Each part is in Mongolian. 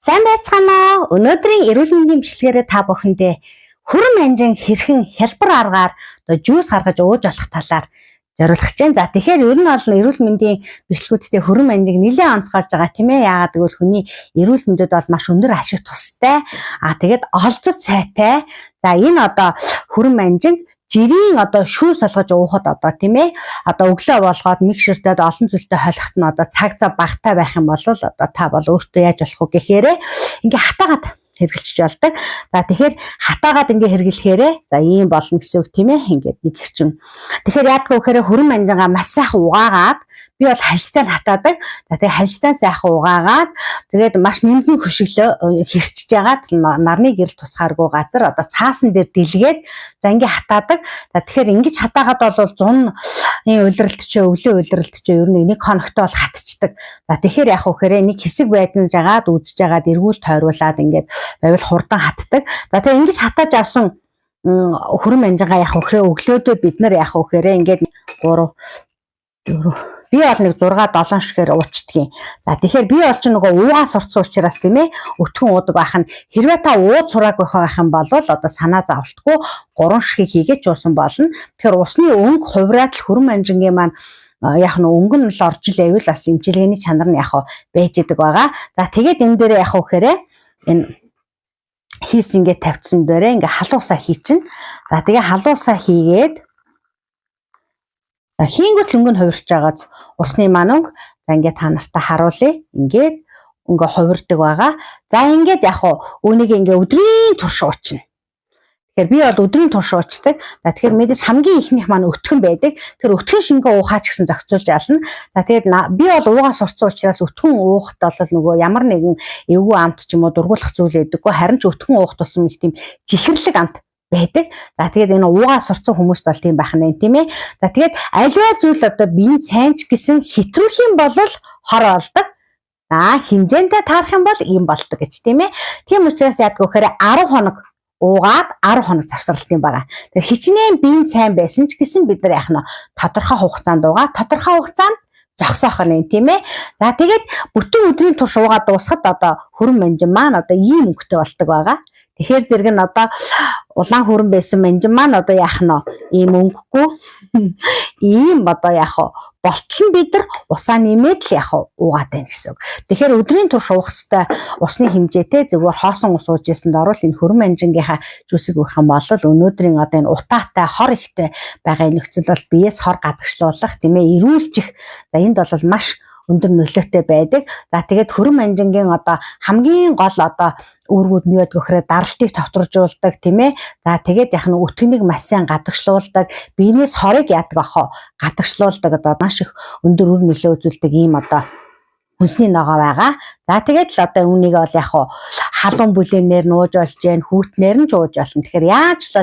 Сайн байцгаана уу? Өнөөдрийн эрүүл мэндийн бичлэгээрээ та бүхэндээ хүрэн манжин хэрхэн хялбар аргаар жуус гаргаж ууж болох талаар зориулах чинь. За тэгэхээр ер нь бол эрүүл мэндийн бичлэгүүдтэй хүрэн манжиг нэлээд онцгойж байгаа тийм ээ. Яагаад гэвэл хүний эрүүл мэндэд бол маш өндөр ашиг тустай. Тэгээд олзот сайтай. За энэ хүрэн манжин жирийн шүүс олгож уухад тийм ээ өглөө болгоод микшертэй олон зүйлтэй холихт нь цаг зав багтаа байх юм бол та бол өөртөө яаж болох вэ гэхээр ингээ хатаагаад хэрглэж болдог. За тэгэхээр хатаагаад ингээ хэрглэхээр за ийм болно гэсэн үг тийм ээ. Ингээд нэг хэрчим. Тэгэхээр яадаг вэ гэхээр хүрэн манжингаа маш сайхан угаагаад би бол хальстай хатаадаг. За тэгээ хальстай сайхан угаагаад тэгээд маш нэмгэн хөшөглөө хэрчж яагаад нарны гэрэл тусгааргүй газар цаасан дээр дэлгээд за ингээ хатаадаг. За тэгэхээр ингэж хатаагаад бол 100 улиралт ч өвлийн улиралт ч ер нь нэг хоногтой бол хатчихдаг. За тэгэхээр яах вэ гэхээр нэг хэсэг байднаж агаад үзэж агаад эргүүл тойруулаад ингээд байвал хурдан хатдаг. За тэгээ ингэж хатааж авсан хүрэн манжингаа яах вэ гэхээр өглөөдөө бид нар яах вэ гэхээр ингээд 3 4 би бол нэг 6 7 шигээр уучдгийн. За тэгэхээр би бол ч нөгөө уугаа сурцсан учраас тийм ээ өтгөн уудаг байх нь хэрвээ та ууд сураагүй байх юм бол санаа зовлтгүй 3 шигийг хийгээд жуусан болно. Тэгэхээр усны өнгө хувраад л хүрэн манжингийн маань яг нь өнгө нь л орж ивэл бас эмчилгээний чанар нь яг байж идэг байгаа. За тэгээд энэ дээр яг гэхээр энэ хийс ингээд тавьчихсан дээрээ ингээ халуусаа хийчин. За тэгээ халуусаа хийгээд хийнгүүт өнгө нь хувирч байгааз усны маань өнгө за ингээд та нартай харуулъя. Ингээд өнгө хувирдаг байгаа. За ингээд яг үүнийг ингээ өдрийн турш уучна. Тэгэхээр би бол өдрийн турш уучдаг. За тэгэхээр мэдээж хамгийн ихнийх маань өтгөн байдаг. Тэр өтгөн шингөө уухаач гэсэн зохицуулж ялна. За тэгээд би бол уугаа сурцсан учраас өтгөн уухт бол нөгөө ямар нэгэн эвгүй амт ч юм уу дургуулах зүйл байдаггүй. Харин ч өтгөн уух тусам их тийм чихэрлэг амт байдаг. За тэгээд энэ уугаа сурцсан хүмүүст бол тийм байх нь тийм ээ. За тэгээд аливаа зүйл биеийн цайнч гэсэн хэтрүүлэх юм бол хор олдог. Хэмжээндээ таарах юм бол ийм болдог гэж тийм ээ. Тийм учраас яадаг вэ гэхээр 10 хоног уугаад 10 хоног завсралт юм байгаа. Тэгэхээр хичнээн биеийн цайн байсан ч гэсэн бид нар яах нь тодорхой хугацаанд уугаа, тодорхой хугацаанд зогсоох нь тийм ээ. За тэгээд бүтэн өдрийн турш уугаад дуусахад хүрэн манжин маань ийм өнгөтэй болдог байгаа. Тэгэхээр зэрэг нь улаан хүрэн байсан манжин маань яах нь ийм өнгөгүй ийм яах вэ болтол нь бид нар усаа нэмээд л яах вэ уугаад байна гэсэн үг. Тэгэхээр өдрийн турш уух хэвээр усны хэмжээтэй зөвхөн хоосон ус ууж ирсэнд орвол энэ хүрэн манжингийнхаа жүүсийг уух юм бол өнөөдрийн энэ утаатай хор ихтэй байгаа нөхцөл бол биеэс хор гадагшлуулах тийм ээ эрүүлжих. За энд бол маш өндөр нөлөөтэй байдаг. За тэгээд хүрэн манжингийн хамгийн гол үүргүүд нь юу гэдэг вэ гэхээр даралтыг товторжуулдаг тийм ээ. За тэгээд яг нь өтгөнийг маш сайн гадагшлуулдаг, биенээс хорыг яадаг ах гадагшлуулдаг маш их өндөр үр нөлөө үзүүлдэг ийм хүнсний ногоо байгаа. За тэгээд л үүнийг бол яг халуун бүлээнээр нууж болж гэн хүүтнээр нь жууж болно. Тэгэхээр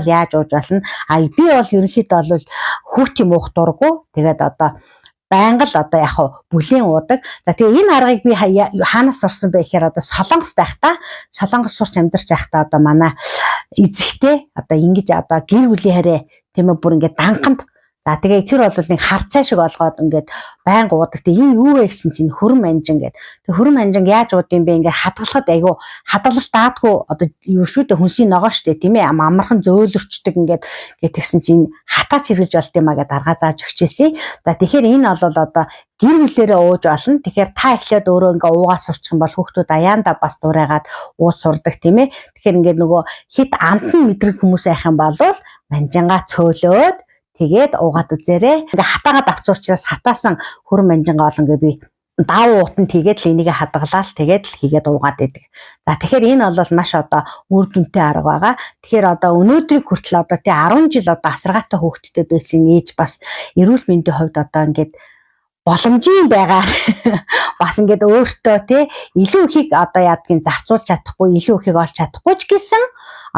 яаж ууж болно? Би бол ерөнхийдөө бол хүүтийн муух дурггүй. Тэгээд байнга л яг бүлээн уудаг. За тэгээ энэ аргыг би хаанаас сурсан бэ гэхээр Солонгост байхдаа Солонгос сурч амьдарч байхдаа манай эзэгтэй ингэж гэр бүлийн хараа тийм ээ бүр ингээд данханд за тэгээ тэр бол нэг харцаа шиг олгоод ингээд байнга уудаг. Тэгээ энэ юу вэ гэсэн чинь хүрэн манжин гэдэг. Тэгээ хүрэн манжин яаж ууд юм бэ? Ингээд хадгалахад айгүй хадгалалт даадгүй юу шүү дээ хүнсний ногоо шүү дээ тийм ээ. Амархан зөөлөрчдөг ингээд тэгсэн чинь хатаач хэрэгж болд юмаа гэдээ арга зааж өгчээсэй. За тэгэхээр энэ бол гэр бүлээрээ ууж олно. Тэгэхээр та эхлээд өөрөө ингээ уугаа сурчих юм бол хүүхдүүд аяанда бас дурайгаад ууж сурдаг тийм ээ. Тэгэхээр ингээд нөгөө хит амтан мэдрэг хүмүүс байх юм бол манжингаа цөөлөөд тэгээд уугаад үзээрэй. Ингээ хатаагаад авсан учраас хатаасан хүрэн манжингаа олон би даав уутанд тэгээд л энийг хадгалаад тэгээд л хийгээд уугаад байдаг. За тэгэхээр энэ бол маш үр дүнтэй арга байгаа. Тэгэхээр өнөөдрийг хүртэл тий 10 жил асаргаатай хүүхдтэй байсан ээж бас эрүүл мэндийн хувьд ингээд боломжийн байгаа бас ингээд өөртөө тий илүү ихийг яадгийн зарцуулж чадахгүй, илүү ихийг олж чадахгүй ч гэсэн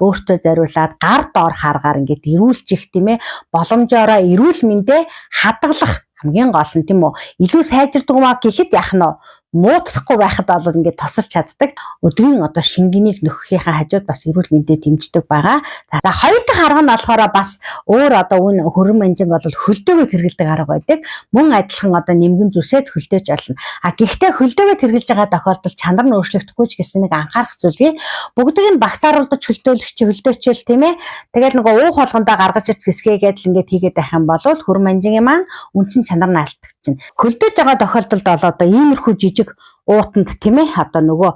өөртөө зориулаад гар доор харгаар ингээд эрүүлжих тийм ээ боломжоороо эрүүл мэндэ хадгалах хамгийн гол нь тийм үү илүү сайжирдаг маа гэхэд яах нь муудахгүй байхад бол ингээд тосолж чаддаг. Өдрийн одоо шингэнийг нөхөхийнхаа хажууд бас эрүүл мэндэд дэмждэг байгаа. За хоёр дахь арга нь болохоор бас өөр одоо үн хөрөн манжинг бол хөлдөөгөө тэргэлдэг арга байдаг. Мөн адилхан одоо нэмгэн зүсэд хөлдөөж болно. Гэхдээ хөлдөөгөө тэргэлж байгаа тохиолдолд чанар нь өөрчлөгдөхгүй ч гэсэн нэг анхаарах зүйл бий. Бүгдийг нь багцааруулдаж хөлдөөчөл тийм ээ. Тэгээд нөгөө уух болгондоо гаргаж ич хэсгээгээд л ингээд хийгээд байх юм бол хөрөн манжингийн маань үндсэн чанар нь алдчихна. Хөлдөөж байгаа тохиолдолд бол одоо иймэрхүү жижиг уутанд тийм ээ одоо нөгөө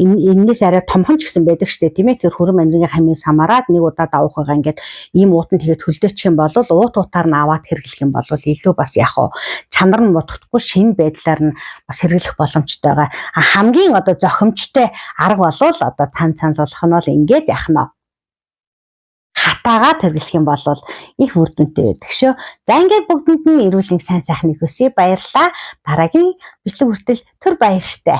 энэс арай томхон ч гэсэн байдаг штэ тийм ээ. Тэр хөрөн манжингийн хамыг самараад нэг удаа давах байгаа ингээд ийм уутанд тэгээд хөлдөөчих юм бол уутаар нь аваад хэрэглэх юм бол илүү бас яг уу чанар нь мутахгүй шинэ байдлаар нь бас хэрэглэх боломжтой байгаа. Хамгийн одоо зохимжтой арга бол одоо санал болох нь бол ингээд яах нь хатаагаа хэрэглэх юм бол их үр дүнтэй байдаг шүү. За ингээд бүгдэнд нь эрүүл мэндийн сайн сайхныг хүсье. Баярлалаа. Дараагийн бичлэг хүртэл түр баяртай.